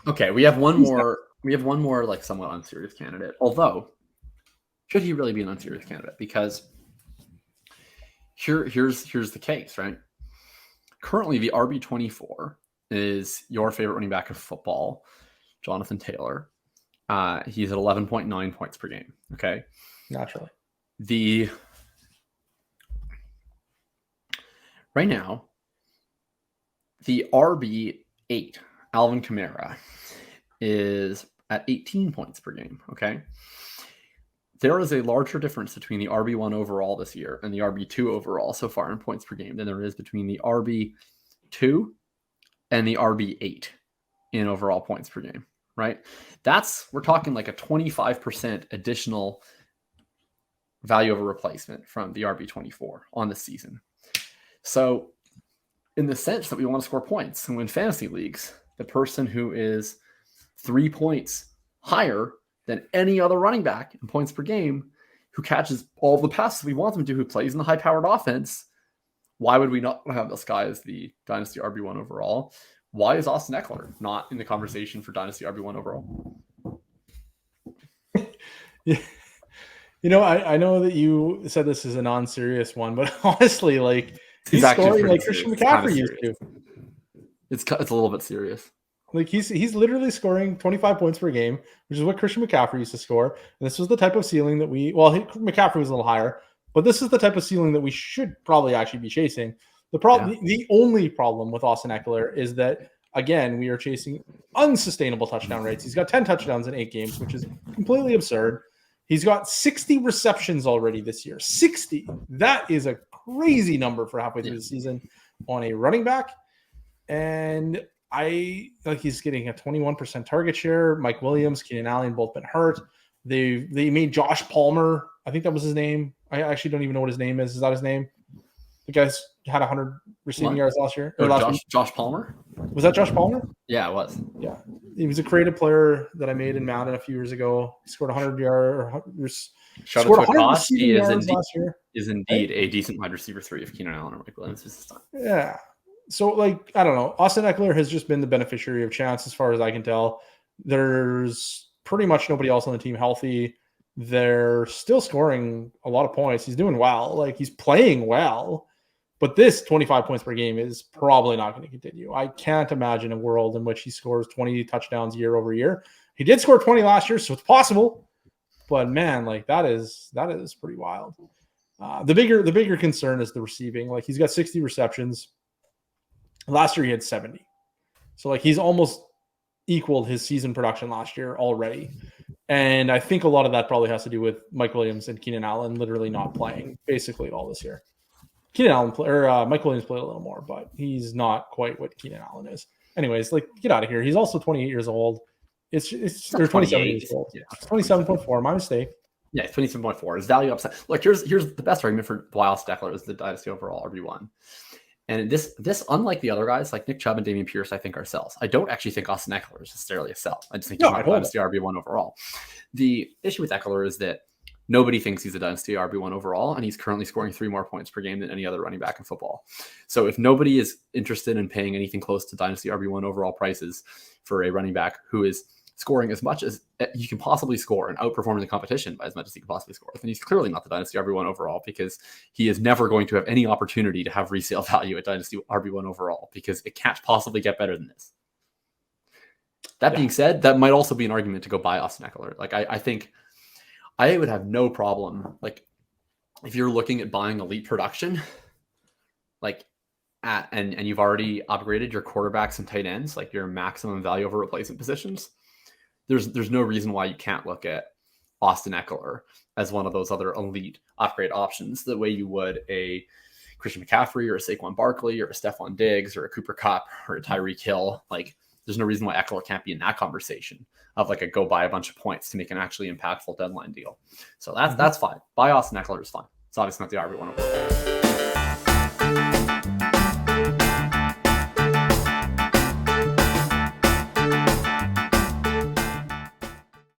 Okay, we have one more. We have one more, like, somewhat unserious candidate. Although, should he really be an unserious candidate? Because here's the case, right? Currently, the RB24 is your favorite running back of football, Jonathan Taylor. He's at 11.9 points per game. Okay, naturally. Right now, the RB8, Alvin Kamara, is at 18 points per game. Okay, there is a larger difference between the RB1 overall this year and the RB2 overall so far in points per game than there is between the RB2 and the RB8 in overall points per game, right? We're talking like a 25% additional value over replacement from the RB24 on the season. So in the sense that we want to score points and win fantasy leagues, the person who is 3 points higher than any other running back in points per game, who catches all the passes we want them to, who plays in the high-powered offense, why would we not have this guy as the Dynasty RB1 overall? Why is Austin Ekeler not in the conversation for Dynasty RB1 overall? Yeah. I know that you said this is a non-serious one, but honestly, like, he's scoring like Christian McCaffrey used to. It's a little bit serious. Like, he's literally scoring 25 points per game, which is what Christian McCaffrey used to score. And this was the type of ceiling that McCaffrey was a little higher, but this is the type of ceiling that we should probably actually be chasing. The only problem with Austin Ekeler is that, again, we are chasing unsustainable touchdown rates. He's got 10 touchdowns in 8 games, which is completely absurd. He's got 60 receptions already this year. 60. That is a crazy number for halfway through the season on a running back. And he's getting a 21% target share. Mike Williams, Keenan Allen, both been hurt. They made Josh Palmer, I think that was his name. I actually don't even know what his name is. Is that his name? The guy's had 100 receiving yards last year. Josh Palmer? Was that Josh Palmer? Yeah, it was. Yeah. He was a creative player that I made in Madden a few years ago. He scored 100 yards. Scored 100 receiving yards last year. Is indeed a decent wide receiver 3 if Keenan Allen or Mike Williams is this time. Yeah. So, like, I don't know. Austin Ekeler has just been the beneficiary of chance as far as I can tell. There's pretty much nobody else on the team healthy. They're still scoring a lot of points. He's doing well. Like, he's playing well. But this 25 points per game is probably not going to continue. I can't imagine a world in which he scores 20 touchdowns year over year. He did score 20 last year, so it's possible. But, man, like, that is pretty wild. The bigger concern is the receiving. Like, he's got 60 receptions. Last year he had 70. So, like, he's almost equaled his season production last year already. And I think a lot of that probably has to do with Mike Williams and Keenan Allen literally not playing basically all this year. Mike Williams played a little more, but he's not quite what Keenan Allen is. Anyways, like, get out of here. He's also 28 years old. It's 27 years old. Yeah. 27.4. My mistake. Yeah, 27.4. His value upside. Look, here's the best argument for why Austin Ekeler is the Dynasty overall RB1. And this, unlike the other guys like Nick Chubb and Dameon Pierce, I think are sells. I don't actually think Austin Ekeler is necessarily a sell. I just think he's a Dynasty RB1 overall. The issue with Ekeler is that nobody thinks he's a Dynasty RB1 overall, and he's currently scoring 3 more points per game than any other running back in football. So if nobody is interested in paying anything close to Dynasty RB1 overall prices for a running back who is scoring as much as you can possibly score and outperforming the competition by as much as he can possibly score, then he's clearly not the Dynasty RB1 overall, because he is never going to have any opportunity to have resale value at Dynasty RB1 overall, because it can't possibly get better than this. That being said, that might also be an argument to go buy Austin Ekeler. Like, I think I would have no problem, like, if you're looking at buying elite production, like, and you've already upgraded your quarterbacks and tight ends, like your maximum value over replacement positions, there's no reason why you can't look at Austin Ekeler as one of those other elite upgrade options, the way you would a Christian McCaffrey or a Saquon Barkley or a Stephon Diggs or a Cooper Kupp or a Tyreek Hill. Like, there's no reason why Ekeler can't be in that conversation of like a go buy a bunch of points to make an actually impactful deadline deal. So that's fine. Buy Austin Ekeler is fine. It's obviously not the RB1 overall.